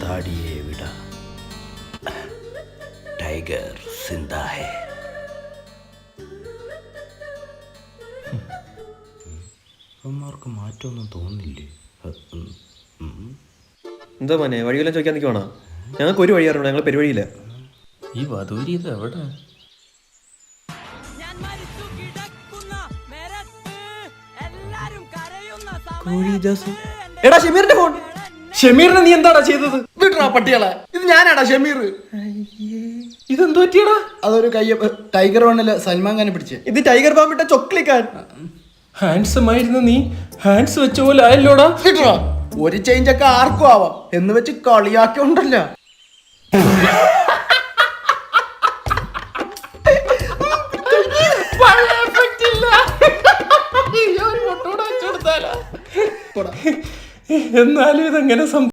താടിയെ വിട, ടൈഗർ സിന്ദാ ഹേ. അവന്മാർക്ക് മാറ്റമൊന്നും തോന്നില്ലേ? എന്താ മോനെ വഴിയെല്ലാം ചോദിക്കാൻ നിൽക്കുവാണോ? ഞങ്ങൾക്ക് ഒരു വഴി അറിയണം, ഞങ്ങൾ പെരുവഴിയില്ല. ഈ വധൂരി ഇത് എവിടെ? എടാ ഷമീറിന്റെ ഫോൺ. ഷമീറിനെ നീ എന്താടാ ചെയ്തത്? വിട്ടടാ പട്ടികളെ, ഇത് ഞാനാടാ ഷമീർ. ഇതെന്തു പറ്റിയടാ? അതൊരു ടൈഗർ വണ്ണില് സൽമാൻ ഖാനെ പിടിച്ചേ. ഇത് ടൈഗർ ബാമിട്ട ചൊക്ലിക്കാൻ. ഹാൻഡ്സം ആയിരുന്നു നീ, ഹാൻഡ്സ് വെച്ച പോലെ ആയല്ലോടാ. വിട്ടടാ, ഒരു ചേഞ്ച് ഒക്കെ ആർക്കും ആവാം എന്ന് വെച്ച് കളിയാക്കിയുണ്ടല്ല. എന്നാലും ഇതെങ്ങനെ